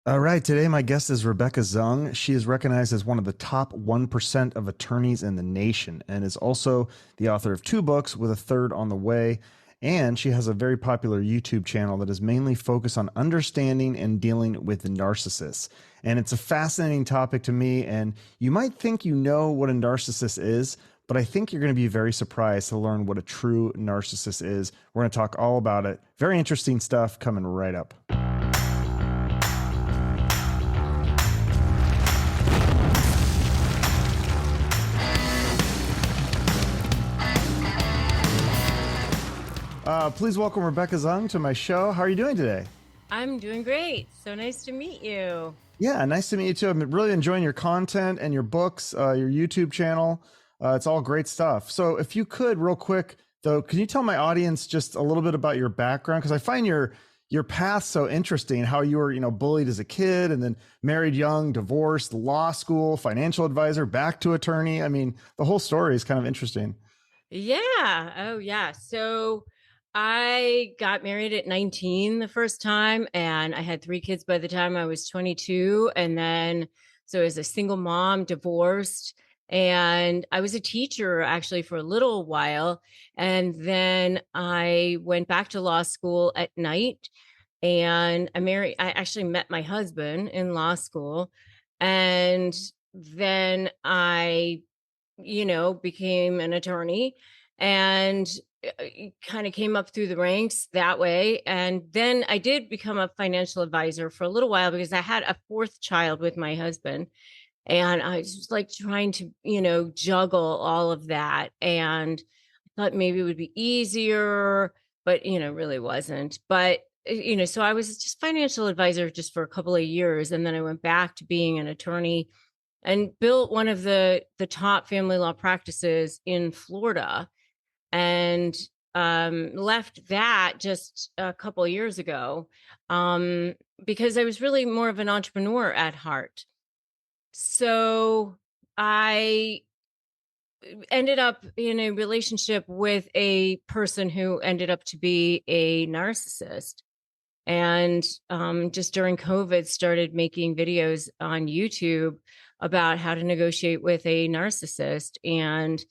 All right, today my guest is Rebecca Zung. She is recognized as one of the top 1% of attorneys in the nation and is also the author of two books with a third on the way. And she has a very popular YouTube channel that is mainly focused on understanding and dealing with narcissists. And it's a fascinating topic to me. And you might think you know what a narcissist is, but I think you're going to be very surprised to learn what a true narcissist is. We're going to talk all about it. Very interesting stuff coming right up. Please welcome Rebecca Zung to my show. How are you doing today? I'm doing great. So nice to meet you. Yeah, nice to meet you too. I'm really enjoying your content and your books, your YouTube channel. It's all great stuff. So, if you could, real quick though, can you tell my audience just a little bit about your background? Because I find your path so interesting. How you were, bullied as a kid, and then married young, divorced, law school, financial advisor, back to attorney. I mean, the whole story is kind of interesting. Yeah. Oh, yeah. So I got married at 19 the first time, and I had three kids by the time I was 22. And then, so as a single mom, divorced, and I was a teacher actually for a little while. And then I went back to law school at night, and I actually met my husband in law school. And then I became an attorney and kind of came up through the ranks that way. And then I did become a financial advisor for a little while because I had a fourth child with my husband. And I was just like trying to, juggle all of that. And I thought maybe it would be easier, but, really wasn't. But, so I was just financial advisor just for a couple of years. And then I went back to being an attorney and built one of the top family law practices in Florida, and left that just a couple of years ago, because I was really more of an entrepreneur at heart. So I ended up in a relationship with a person who ended up to be a narcissist. And just during COVID, started making videos on YouTube about how to negotiate with a narcissist. And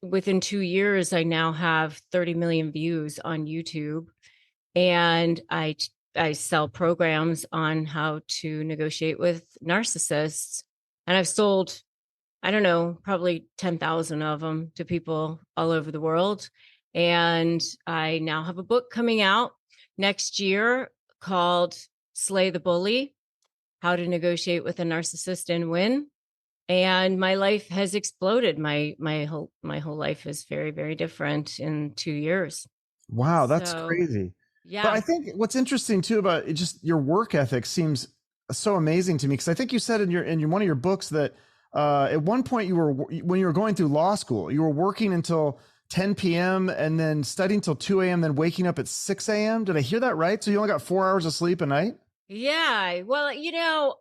within 2 years, I now have 30 million views on YouTube. And I sell programs on how to negotiate with narcissists. And I've sold, I don't know, probably 10,000 of them to people all over the world. And I now have a book coming out next year called Slay the Bully: How to Negotiate with a Narcissist and Win. And my life has exploded. My whole life is very, very different in 2 years. Wow, that's So crazy. But I yeah. think what's interesting too about it, just your work ethic seems so amazing to me, because I think you said in one of your books that at one point when you were going through law school, you were working until 10 p.m. and then studying until 2 a.m., then waking up at 6 a.m. Did I hear that right? So you only got 4 hours of sleep a night? Yeah. Well,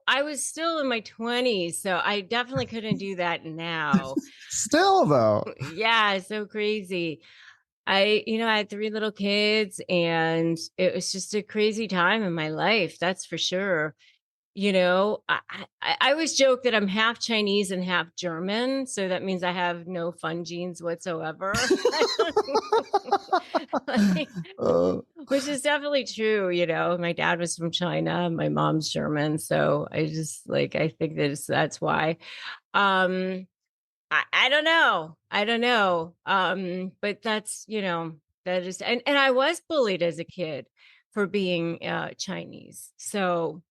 I was still in my 20s, so I definitely couldn't do that now. Still though. Yeah, so crazy. I had three little kids, and it was just a crazy time in my life. That's for sure. I always joke that I'm half Chinese and half German, so that means I have no fun genes whatsoever. Like, uh, which is definitely true. My dad was from China, my mom's German, so I think that's why. Um, I don't know. I don't know. But that is, and I was bullied as a kid for being Chinese. So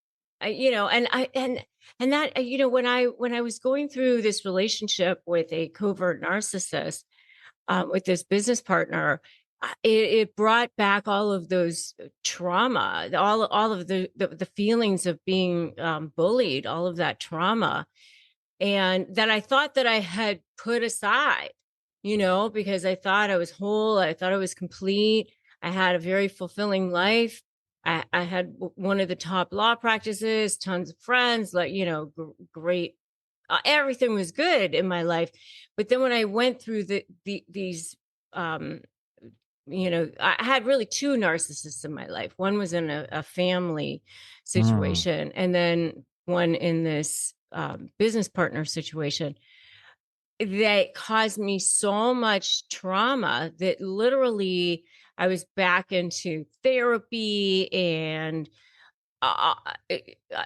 and that, when I was going through this relationship with a covert narcissist, with this business partner, it brought back all of those trauma, all of the feelings of being bullied, all of that trauma, and that I thought that I had put aside, because I thought I was whole. I thought I was complete. I had a very fulfilling life. I had one of the top law practices, tons of friends, like, great. Everything was good in my life. But then when I went through these um, I had really two narcissists in my life. One was in a family Mm. situation, and then one in this business partner situation that caused me so much trauma that literally I was back into therapy and uh,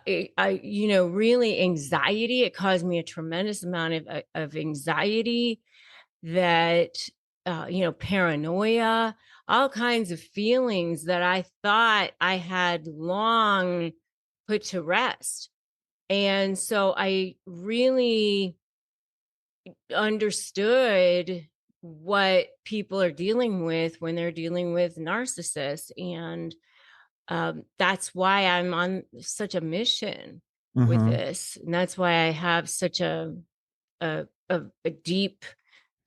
really anxiety. It caused me a tremendous amount of anxiety that, paranoia, all kinds of feelings that I thought I had long put to rest. And so I really understood what people are dealing with when they're dealing with narcissists. And that's why I'm on such a mission with Mhm. this. And that's why I have such a deep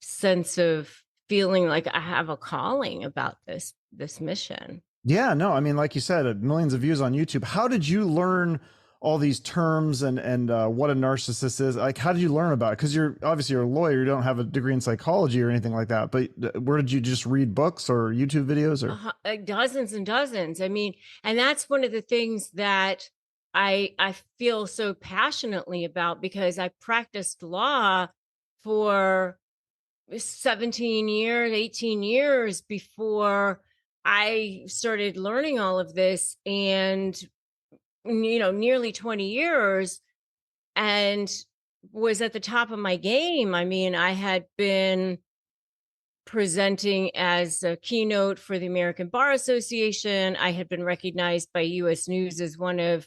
sense of feeling like I have a calling about this mission. Yeah, no, I mean, like you said, millions of views on YouTube. How did you learn all these terms and what a narcissist is? Like, how did you learn about it? Because you're a lawyer, you don't have a degree in psychology or anything like that. But where did you just read books or YouTube videos or? Dozens and dozens. I mean, and that's one of the things that I feel so passionately about because I practiced law for 17 years, 18 years before I started learning all of this, and nearly 20 years, and was at the top of my game. I mean, I had been presenting as a keynote for the American Bar Association. I had been recognized by US News as one of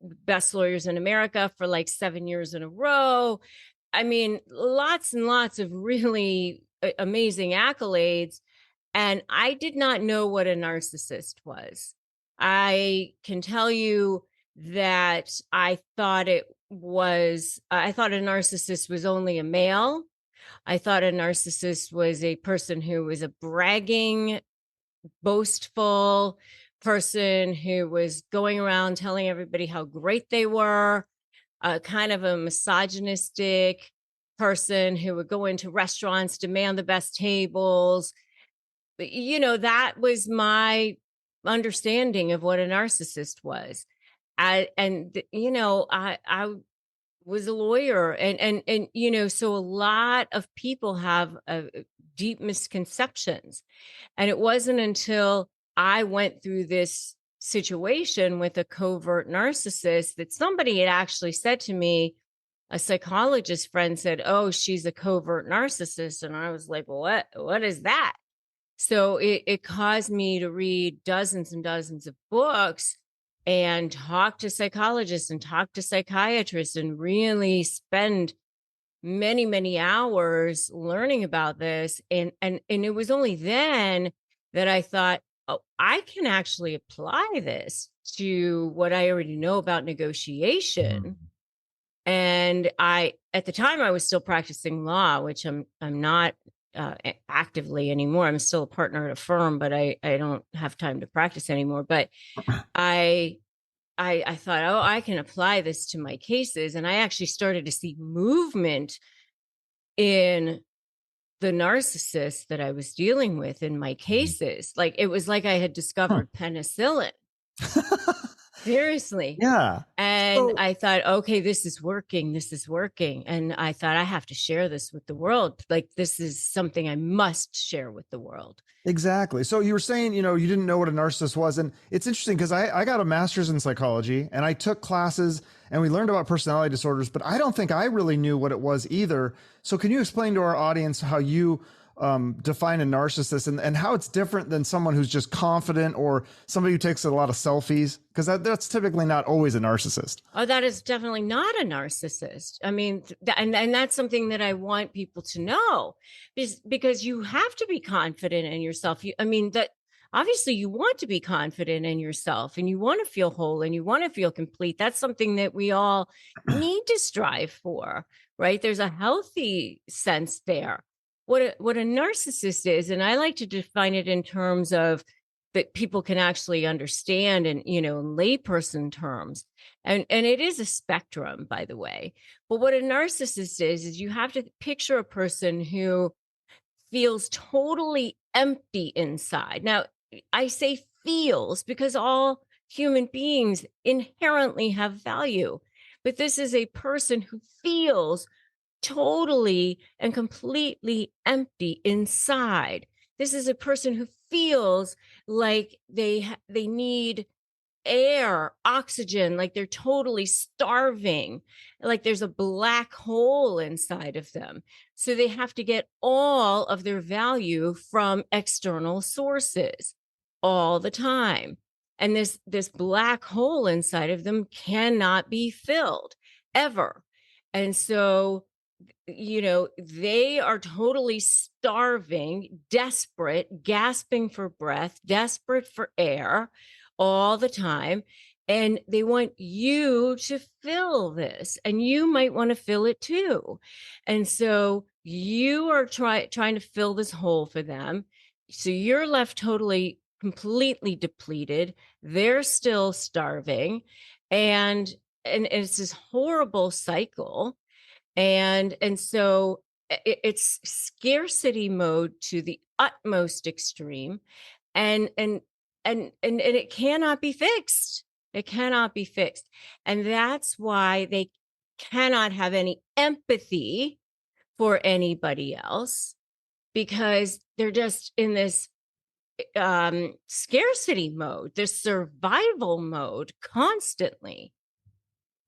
the best lawyers in America for like 7 years in a row. I mean, lots and lots of really amazing accolades. And I did not know what a narcissist was. I can tell you that I thought a narcissist was only a male. I thought a narcissist was a person who was a bragging, boastful person who was going around telling everybody how great they were, kind of a misogynistic person who would go into restaurants, demand the best tables. But, that was my understanding of what a narcissist was. I was a lawyer, and so a lot of people have deep misconceptions. And it wasn't until I went through this situation with a covert narcissist that somebody had actually said to me, a psychologist friend said, "Oh, she's a covert narcissist." And I was like, what is that? So it caused me to read dozens and dozens of books and talk to psychologists and talk to psychiatrists and really spend many, many hours learning about this. And it was only then that I thought, oh, I can actually apply this to what I already know about Mhm. negotiation. And at the time, I was still practicing law, which I'm not actively anymore. I'm still a partner at a firm, but I don't have time to practice anymore. But I I thought, oh, I can apply this to my cases, and I actually started to see movement in the narcissist that I was dealing with in my cases. Like it was like I had Huh. discovered penicillin. Seriously. Yeah. And So I thought, okay, this is working. This is working. And I thought I have to share this with the world. Like this is something I must share with the world. exactly. So you were saying, you didn't know what a narcissist was. And it's interesting because I got a master's in psychology and I took classes and we learned about personality disorders, but I don't think I really knew what it was either. So can you explain to our audience how you define a narcissist and how it's different than someone who's just confident or somebody who takes a lot of selfies? Because that's typically not always a narcissist. Oh, that is definitely not a narcissist. I mean, and that's something that I want people to know, because you have to be confident in yourself. I mean, that obviously you want to be confident in yourself and you want to feel whole and you want to feel complete. That's something that we all need to strive for, right? There's a healthy sense there. What a narcissist is, and I like to define it in terms of that people can actually understand and in layperson terms, and it is a spectrum, by the way. But what a narcissist is you have to picture a person who feels totally empty inside. Now, I say feels because all human beings inherently have value, but this is a person who feels totally and completely empty inside. This is a person who feels like they need air, oxygen, like they're totally starving, like there's a black hole inside of them. So they have to get all of their value from external sources all the time. And this black hole inside of them cannot be filled ever. And so they are totally starving, desperate, gasping for breath, desperate for air all the time. And they want you to fill this, and you might want to fill it too. And so you are trying to fill this hole for them. So you're left totally, completely depleted. They're still starving. And it's this horrible cycle, and so it's scarcity mode to the utmost extreme, and it cannot be fixed. It cannot be fixed. And that's why they cannot have any empathy for anybody else, because they're just in this scarcity mode, this survival mode constantly.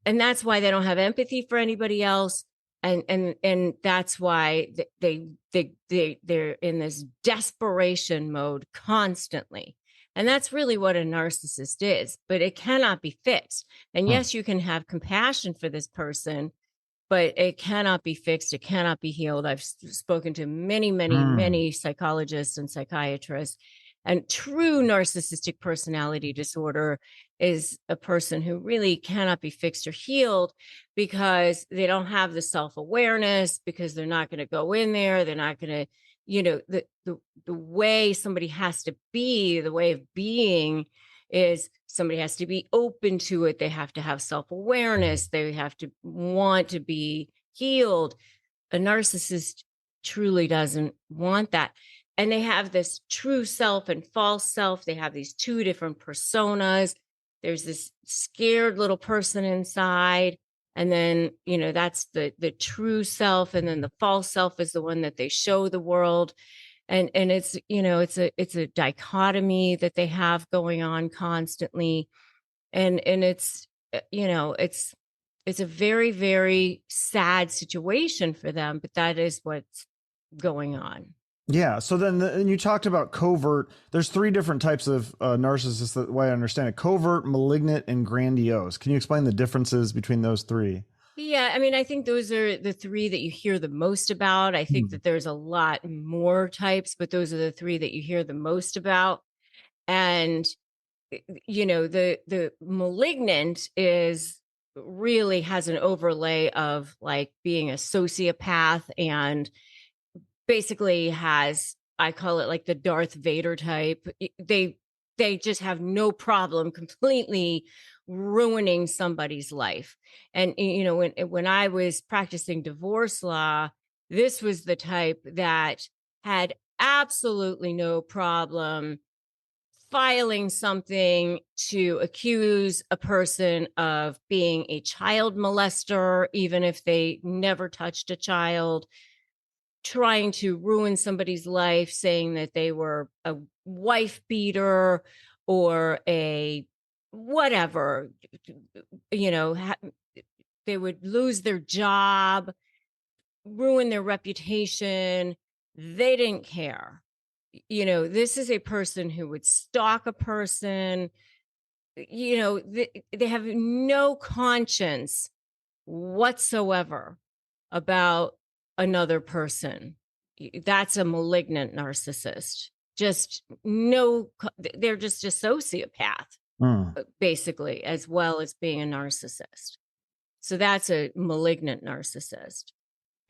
And that's why they don't have empathy for anybody else, and that's why they're in this desperation mode constantly. And that's really what a narcissist is, but it cannot be fixed. And Hmm. yes, you can have compassion for this person, but it cannot be fixed. It cannot be healed. I've spoken to many, many, Hmm. many psychologists and psychiatrists. And true narcissistic personality disorder is a person who really cannot be fixed or healed because they don't have the self-awareness, because they're not going to go in there. They're not going to, the way somebody has to be, the way of being is somebody has to be open to it. They have to have self-awareness. They have to want to be healed. A narcissist truly doesn't want that. And they have this true self and false self. They have these two different personas. There's this scared little person inside. And then, that's the true self. And then the false self is the one that they show the world. And it's a dichotomy that they have going on constantly. And it's a very, very sad situation for them, but that is what's going on. Yeah. So then, and you talked about covert. There's three different types of narcissists. The way I understand it: covert, malignant, and grandiose. Can you explain the differences between those three? Yeah, I mean, I think those are the three that you hear the most about. I think Hmm. that there's a lot more types, but those are the three that you hear the most about. And the malignant is really has an overlay of like being a sociopath, and basically has, I call it like the Darth Vader type. They just have no problem completely ruining somebody's life. And when I was practicing divorce law, this was the type that had absolutely no problem filing something to accuse a person of being a child molester, even if they never touched a child, trying to ruin somebody's life, saying that they were a wife beater or a whatever, you know, they would lose their job, ruin their reputation. They didn't care. This is a person who would stalk a person. They have no conscience whatsoever about another person. That's a malignant narcissist. Just no, they're just a sociopath, Hmm. basically, as well as being a narcissist. So that's a malignant narcissist.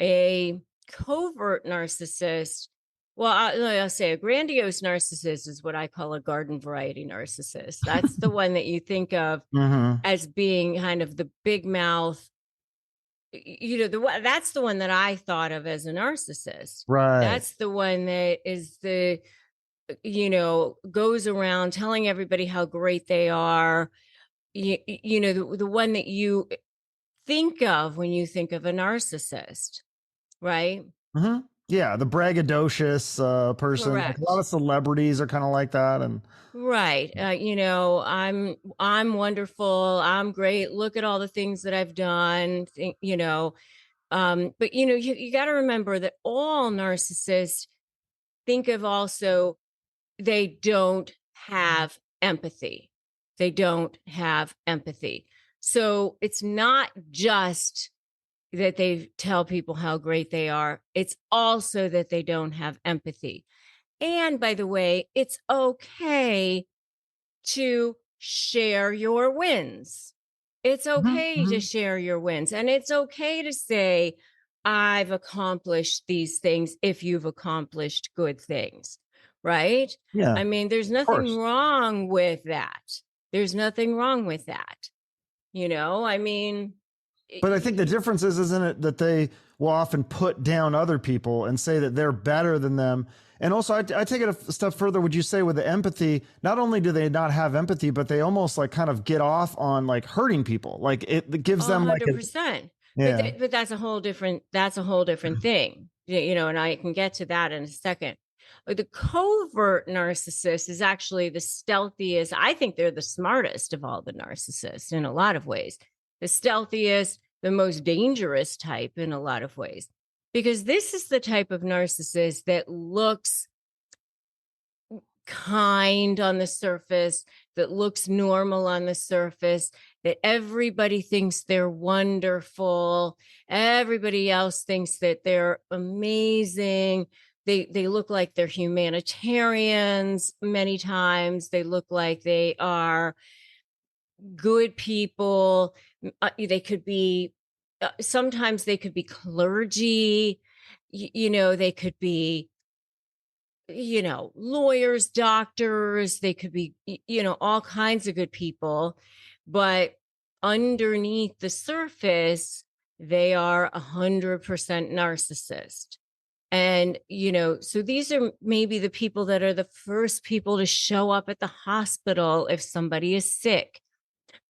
A covert narcissist, well, I'll say a grandiose narcissist is what I call a garden variety narcissist. That's the one that you think of Mm-hmm. as being kind of the big mouth. That's the one that I thought of as a narcissist. Right. That's the one that is the goes around telling everybody how great they are. The one that you think of when you think of a narcissist, right? Hmm. Yeah, the braggadocious person. Like a lot Correct. of celebrities are kind of like that, and Right. I'm wonderful. I'm great. Look at all the things that I've done. But you got to remember that all narcissists think of also they don't have empathy. They don't have empathy. So it's not just that they tell people how great they are, it's also that they don't have empathy. And by the way, it's okay to share your wins. It's Mhm, okay to mhm. share your wins. And it's okay to say, I've accomplished these things if you've accomplished good things, right? Yeah, I mean, there's of nothing course. wrong with that. There's nothing wrong with that. I mean, But I think the difference is, isn't it, that they will often put down other people and say that they're better than them. And also, I take it a step further. Would you say with the empathy, not only do they not have empathy, but they almost like kind of get off on like hurting people. Like it gives them like a, 100%. But yeah. that's a whole different thing. And I can get to that in a second. The covert narcissist is actually the stealthiest. I think they're the smartest of all the narcissists in a lot of ways. The stealthiest, the most dangerous type in a lot of ways. Because this is the type of narcissist that looks kind on the surface, that looks normal on the surface, that everybody thinks they're wonderful. Everybody else thinks that they're amazing. They look like they're humanitarians many times. They look like they are good people. They could be sometimes they could be clergy. They could be lawyers, doctors, they could be, all kinds of good people. But underneath the surface, they are 100% narcissist. And, so these are maybe the people that are the first people to show up at the hospital if somebody is sick,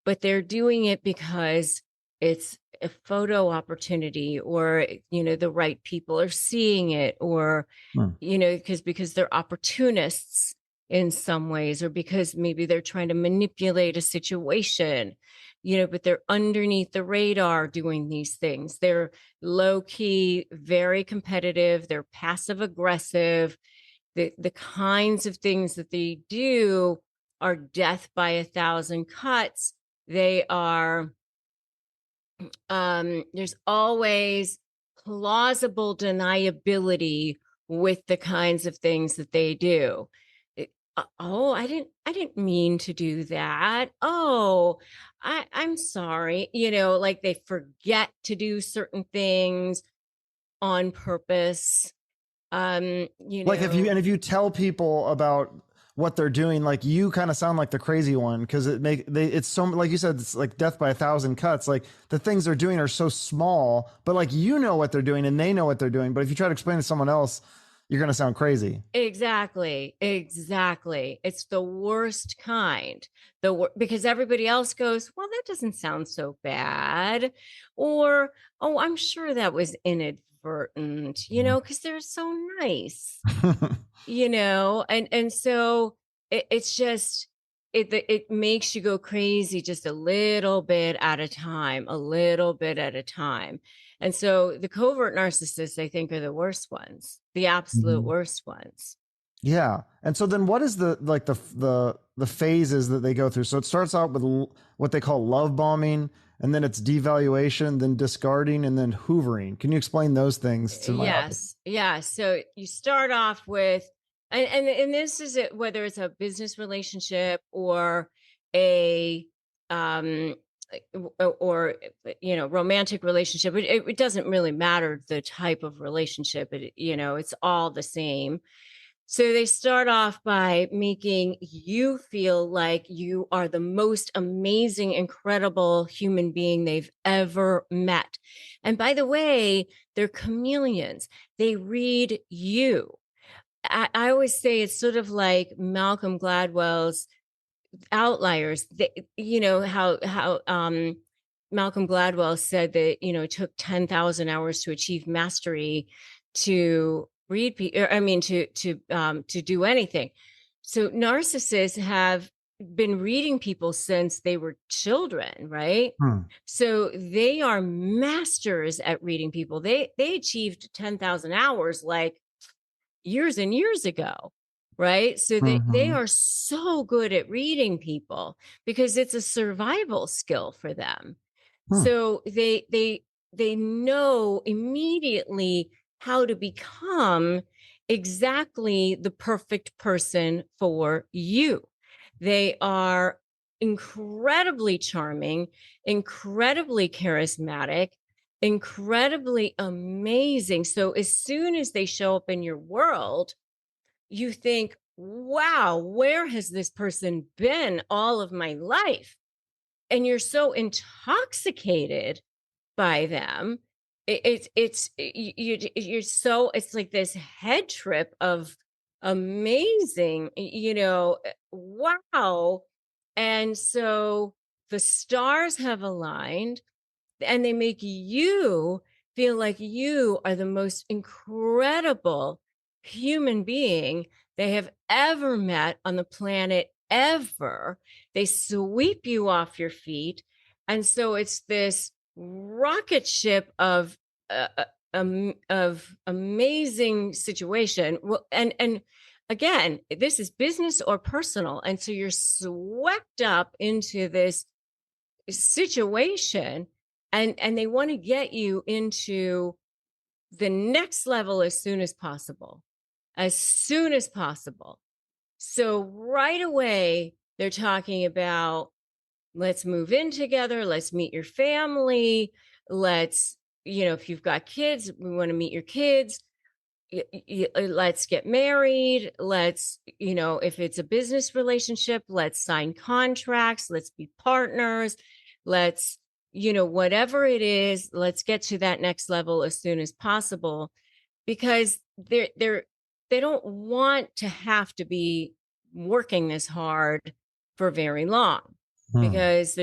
but they're doing it because it's a photo opportunity, or the right people are seeing it, or Hmm. because they're opportunists in some ways, or because maybe they're trying to manipulate a situation, but they're underneath the radar doing these things. They're low key, very competitive, they're passive aggressive. The kinds of things that they do are death by a thousand cuts. They are there's always plausible deniability with the kinds of things that they do. Oh, I didn't mean to do that. Oh, I'm sorry. Like they forget to do certain things on purpose. You Like know, if you tell people about what they're doing, like you kind of sound like the crazy one because it's so, like you said, it's like death by a thousand cuts. Like the things they're doing are so small, but like you know what they're doing and they know what they're doing. But if you try to explain to someone else, you're gonna sound crazy. exactly, exactly. It's the worst kind. Because everybody else goes, well, that doesn't sound so bad, or oh, I'm sure that was inadvertent. Because they're so nice. And so it's just it makes you go crazy just a little bit at a time, a little bit at a time. And so the covert narcissists, I think, are the worst ones, the absolute Mhm. worst ones. Yeah. And so then what is the like the phases that they go through? So it starts out with what they call love bombing, and then it's devaluation, then discarding, and then hoovering. Can you explain those things to my audience? Yes, yeah. So you start off with, and this is it, whether it's a business relationship or a um or romantic relationship. It doesn't really matter the type of relationship. It's all the same. So they start off by making you feel like you are the most amazing, incredible human being they've ever met. And by the way, they're chameleons. They read you. I always say it's sort of like Malcolm Gladwell's Outliers. How Malcolm Gladwell said that, it took 10,000 hours to achieve mastery to read I mean to do anything. So narcissists have been reading people since they were children, right? Hmm. So they are masters at reading people. They achieved 10,000 hours like years and years ago, right? So they Mm-hmm. are so good at reading people because it's a survival skill for them. Hmm. So they know immediately how to become exactly the perfect person for you. They are incredibly charming, incredibly charismatic, incredibly amazing. So as soon as they show up in your world, you think, wow, where has this person been all of my life? And you're so intoxicated by them. You're so, it's like this head trip of amazing, wow. And so the stars have aligned and they make you feel like you are the most incredible human being they have ever met on the planet ever. They sweep you off your feet. And so it's this rocket ship of amazing situation. Well, and again, this is business or personal. And so you're swept up into this situation, and they want to get you into the next level as soon as possible, as soon as possible. So right away they're talking about, let's move in together, let's meet your family, let's, if you've got kids, we want to meet your kids. Let's get married. Let's, if it's a business relationship, let's sign contracts. Let's be partners. Let's, whatever it is, let's get to that next level as soon as possible, because they don't want to have to be working this hard for very long, Hmm. because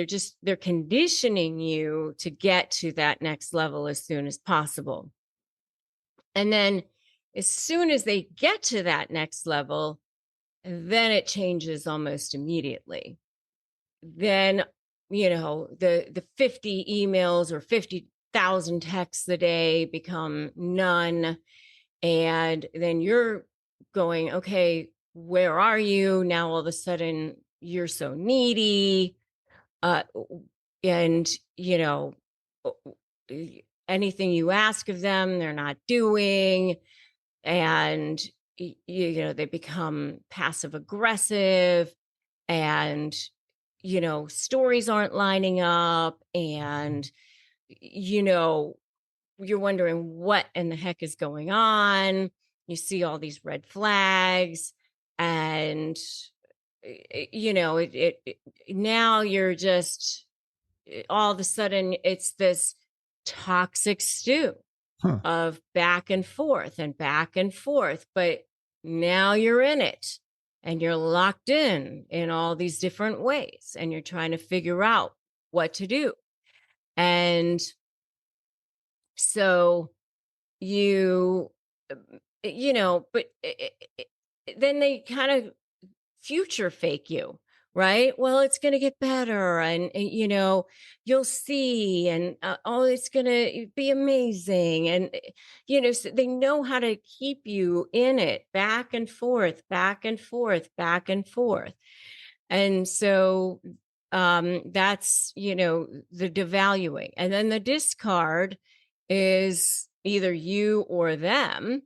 they're conditioning you to get to that next level as soon as possible. And then as soon as they get to that next level, then it changes almost immediately. Then, the 50 emails or 50,000 texts a day become none. And then you're going, okay, where are you? Now all of a sudden you're so needy. Uh, and, anything you ask of them, they're not doing, and they become passive aggressive, and stories aren't lining up, and you're wondering what in the heck is going on. You see all these red flags, and now you're just, all of a sudden it's this toxic stew Huh. of back and forth and back and forth. But now you're in it and you're locked in all these different ways, and you're trying to figure out what to do. And so you, but then they kind of future fake you, right? Well, it's going to get better, and you'll see, and oh, it's going to be amazing. And so they know how to keep you in it, back and forth, back and forth, back and forth. And so that's, the devaluing. And then the discard is either you or them.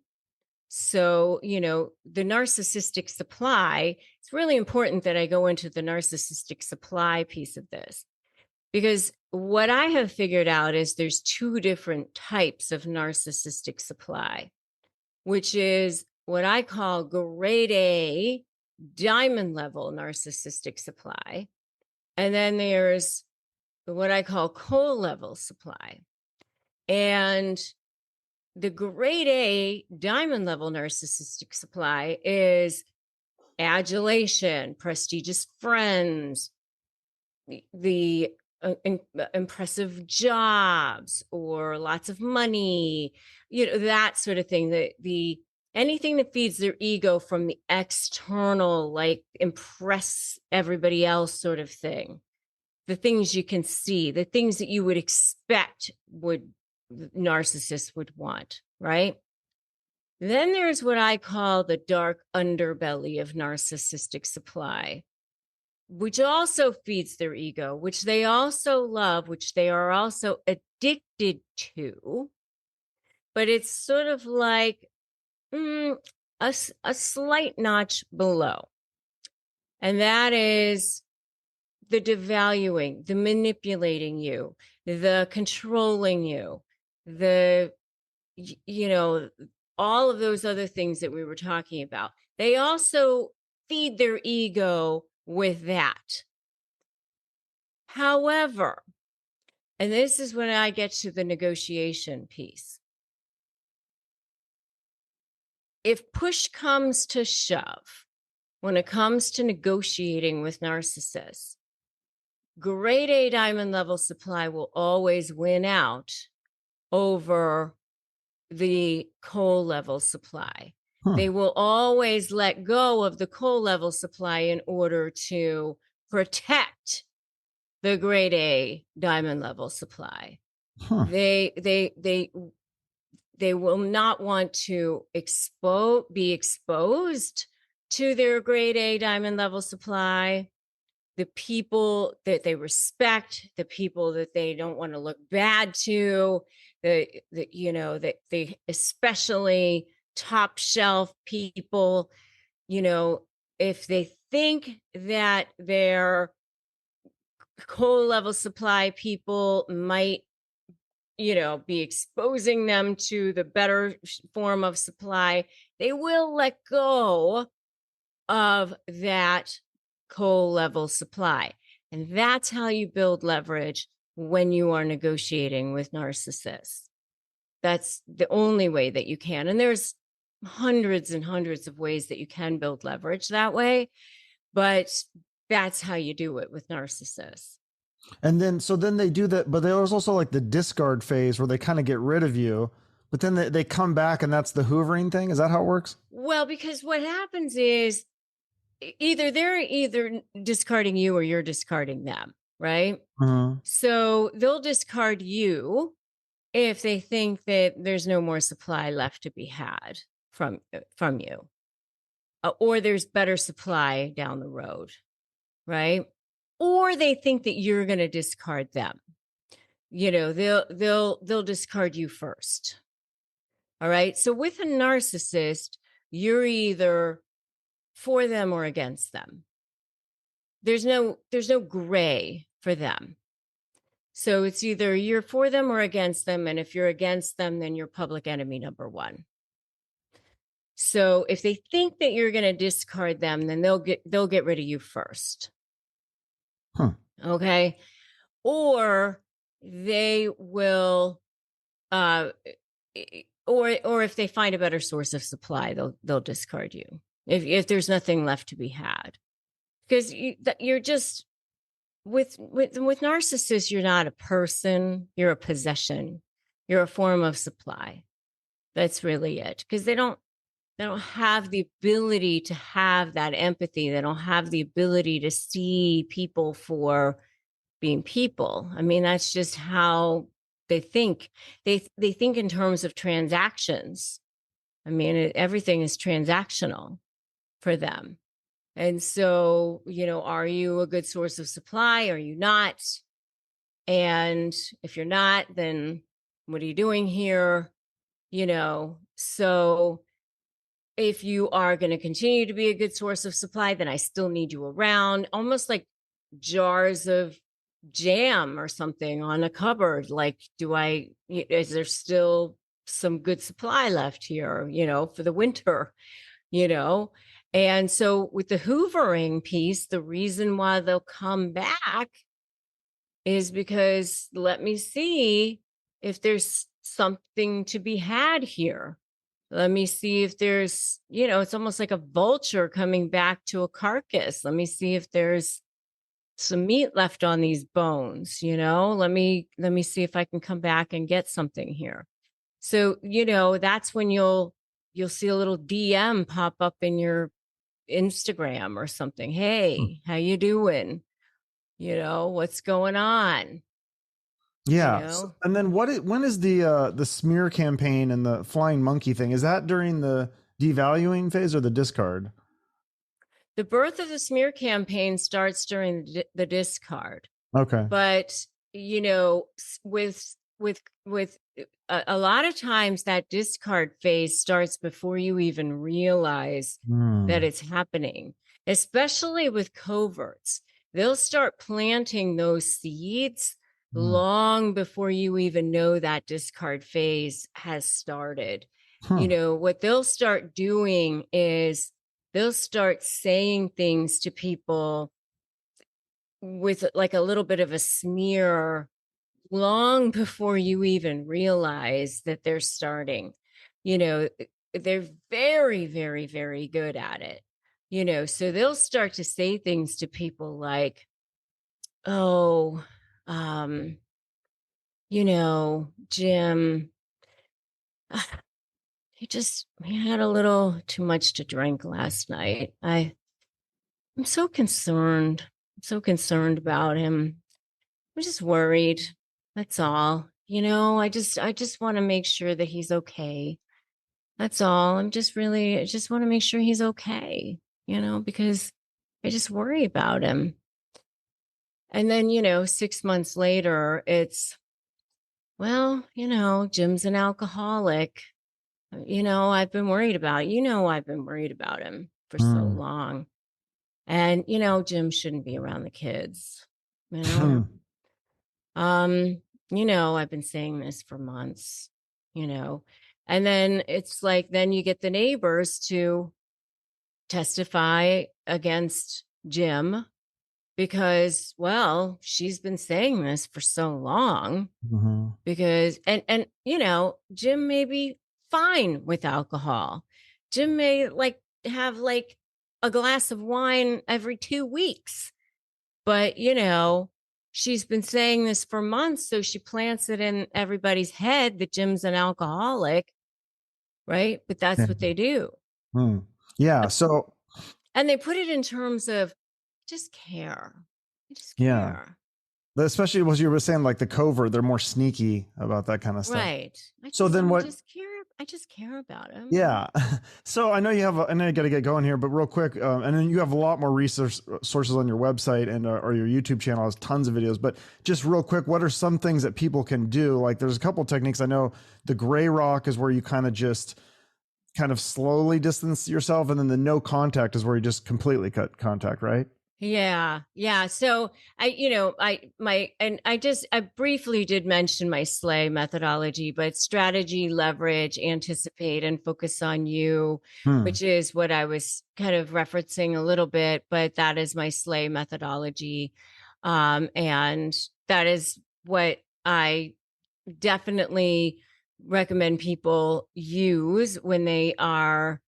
So, the narcissistic supply, it's really important that I go into the narcissistic supply piece of this, because what I have figured out is there's two different types of narcissistic supply, which is what I call grade A, diamond level narcissistic supply. And then there's what I call coal level supply. And The grade A diamond level narcissistic supply is adulation, prestigious friends, the impressive jobs, or lots of money, that sort of thing. The anything that feeds their ego from the external, like impress everybody else sort of thing. The things you can see, the things that you would expect would narcissists would want, right? Then there's what I call the dark underbelly of narcissistic supply, which also feeds their ego, which they also love, which they are also addicted to. But it's sort of like a slight notch below. And that is the devaluing, the manipulating you, the controlling you, all of those other things that we were talking about. They also feed their ego with that. However, and this is when I get to the negotiation piece. If push comes to shove, when it comes to negotiating with narcissists, grade A diamond level supply will always win out over the coal level supply. They will always let go of the coal level supply in order to protect the grade A diamond level supply. They will not want to be exposed to their grade A diamond level supply. The people that they respect, the people that they don't want to look bad to, that they especially top shelf people, if they think that their coal level supply people might, be exposing them to the better form of supply, they will let go of that coal level supply. And that's how you build leverage when you are negotiating with narcissists. That's the only way that you can. And there's hundreds and hundreds of ways that you can build leverage that way, but that's how you do it with narcissists. And then, so then they do that, but there's also like the discard phase where they kind of get rid of you, but then they come back and that's the hoovering thing. Is that how it works? Well, because what happens is they're discarding you or you're discarding them, right? So they'll discard you if they think that there's no more supply left to be had from you, or there's better supply down the road, right? Or they think that you're going to discard them. They'll discard you first. All right. So with a narcissist, you're either for them or against them. There's no gray for them. So it's either you're for them or against them. And if you're against them, then you're public enemy number one. So if they think that you're going to discard them, then they'll get rid of you first. Okay. Or they will, or if they find a better source of supply, they'll discard you if there's nothing left to be had. Because you're just with narcissists, you're not a person, you're a possession, you're a form of supply. That's really it. Because they don't have the ability to have that empathy. They don't have the ability to see people for being people. I mean, that's just how they think. They think in terms of transactions. I mean, everything is transactional for them. And so, are you a good source of supply? Are you not? And if you're not, then what are you doing here? So if you are going to continue to be a good source of supply, then I still need you around, almost like jars of jam or something on a cupboard. Like, is there still some good supply left here, for the winter, And so with the hoovering piece, the reason why they'll come back is because let me see if there's something to be had here. Let me see if there's, it's almost like a vulture coming back to a carcass. Let me see if there's some meat left on these bones, let me see if I can come back and get something here. So, that's when you'll see a little DM pop up in your Instagram or something. Hey, how you doing? What's going on? Yeah. And then when is the smear campaign and the flying monkey thing? Is that during the devaluing phase or the discard? The birth of the smear campaign starts during the discard. Okay. But with a lot of times that discard phase starts before you even realize that it's happening, especially with coverts. They'll start planting those seeds long before you even know that discard phase has started. What they'll start doing is they'll start saying things to people with like a little bit of a smear long before you even realize that they're starting. They're very, very, very good at it. So they'll start to say things to people like, oh, Jim, he had a little too much to drink last night. I'm so concerned. I'm so concerned about him. I'm just worried. That's all. I just want to make sure that he's okay. That's all. I just want to make sure he's okay, because I just worry about him. And then, 6 months later, it's, well, Jim's an alcoholic. I've been worried about, I've been worried about him for so long. And, Jim shouldn't be around the kids, I've been saying this for months, and then it's like, then you get the neighbors to testify against Jim because, well, she's been saying this for so long because, and, Jim may be fine with alcohol. Jim may have a glass of wine every 2 weeks, but, she's been saying this for months, so she plants it in everybody's head that Jim's an alcoholic, right? But that's what they do. Yeah. So, and they put it in terms of just care. I just care. Yeah. Especially what you were saying, like the covert, they're more sneaky about that kind of stuff. Right. I just care about him. Yeah. So I know you got to get going here, but real quick, and then you have a lot more sources on your website and or your YouTube channel has tons of videos, but just real quick, what are some things that people can do? Like there's a couple techniques. I know the gray rock is where you kind of slowly distance yourself. And then the no contact is where you just completely cut contact, right? Yeah. Yeah. So I briefly did mention my SLAY methodology, but strategy, leverage, anticipate, and focus on you, which is what I was kind of referencing a little bit, but that is my SLAY methodology. And that is what I definitely recommend people use when they are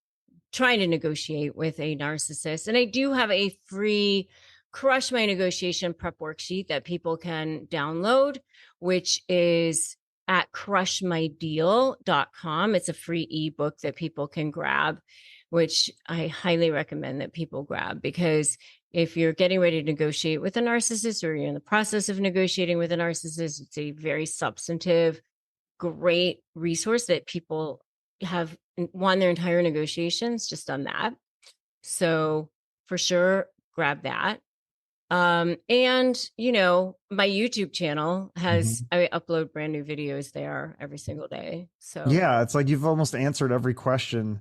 trying to negotiate with a narcissist. And I do have a free Crush My Negotiation prep worksheet that people can download, which is at crushmydeal.com. It's a free ebook that people can grab, which I highly recommend that people grab, because if you're getting ready to negotiate with a narcissist or you're in the process of negotiating with a narcissist, it's a very substantive, great resource that people have won their entire negotiations just on that. So for sure, grab that. And my YouTube channel has, I upload brand new videos there every single day. So yeah, it's like you've almost answered every question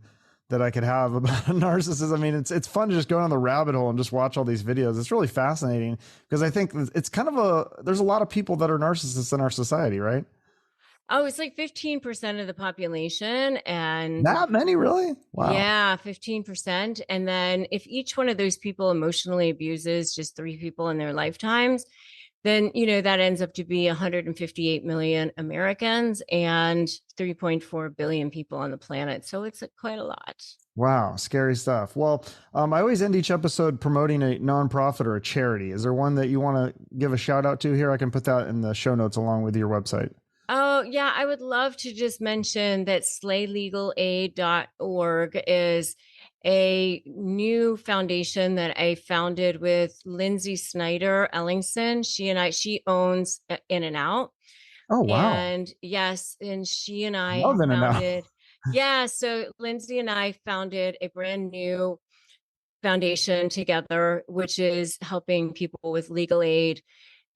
that I could have about a narcissist. I mean, it's fun to just go down the rabbit hole and just watch all these videos. It's really fascinating because I think it's kind of there's a lot of people that are narcissists in our society, right? Oh, it's like 15% of the population. And that many, really? Wow. Yeah, 15%. And then if each one of those people emotionally abuses just 3 people in their lifetimes, then that ends up to be 158 million Americans and 3.4 billion people on the planet. So it's quite a lot. Wow, scary stuff. Well, I always end each episode promoting a nonprofit or a charity. Is there one that you want to give a shout out to here? I can put that in the show notes along with your website. Oh, yeah. I would love to just mention that slaylegalaid.org is a new foundation that I founded with Lindsay Snyder Ellingson. She owns In and Out. Oh, wow. And yes, and she and I Love In and Out. founded, yeah. So Lindsay and I founded a brand new foundation together, which is helping people with legal aid.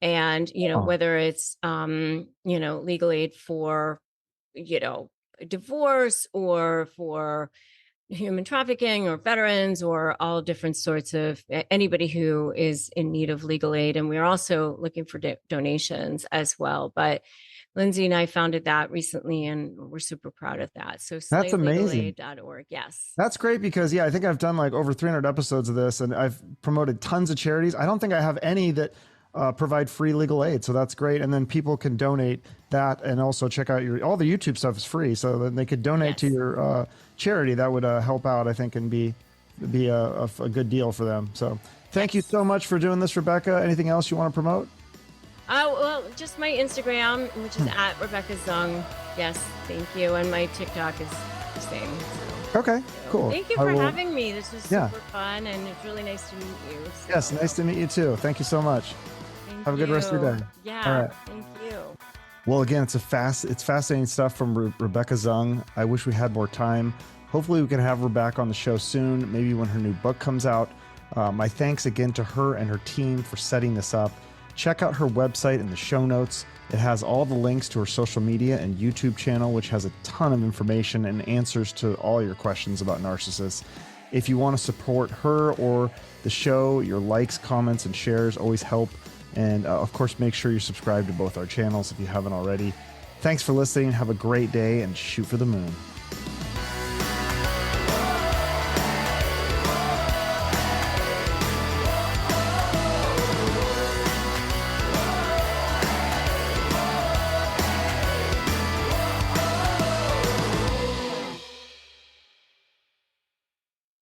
And, Oh, whether it's, legal aid for, divorce or for human trafficking or veterans or all different sorts of anybody who is in need of legal aid. And we're also looking for donations as well. But Lindsay and I founded that recently, and we're super proud of that. So that's amazing. slaylegalaid.org. Yes. That's great because, yeah, I think I've done like over 300 episodes of this and I've promoted tons of charities. I don't think I have any that provide free legal aid. So that's great. And then people can donate that and also check out all the YouTube stuff is free. So then they could donate to your charity. That would help out, I think, and be a good deal for them. So thank you so much for doing this, Rebecca. Anything else you want to promote? Oh, well, just my Instagram, which is at Rebecca Zung. Yes, thank you. And my TikTok is the same. So. Okay, cool. Thank you for having me. This was super fun, and it's really nice to meet you. So. Yes, nice to meet you too. Thank you so much. Have a good rest of your day. Yeah, all right. Thank you. Well, again, it's fascinating stuff from Rebecca Zung. I wish we had more time. Hopefully we can have her back on the show soon, maybe when her new book comes out. My thanks again to her and her team for setting this up. Check out her website in the show notes. It has all the links to her social media and YouTube channel, which has a ton of information and answers to all your questions about narcissists. If you want to support her or the show, your likes, comments, and shares always help. And of course, make sure you subscribe to both our channels if you haven't already. Thanks for listening. Have a great day and shoot for the moon.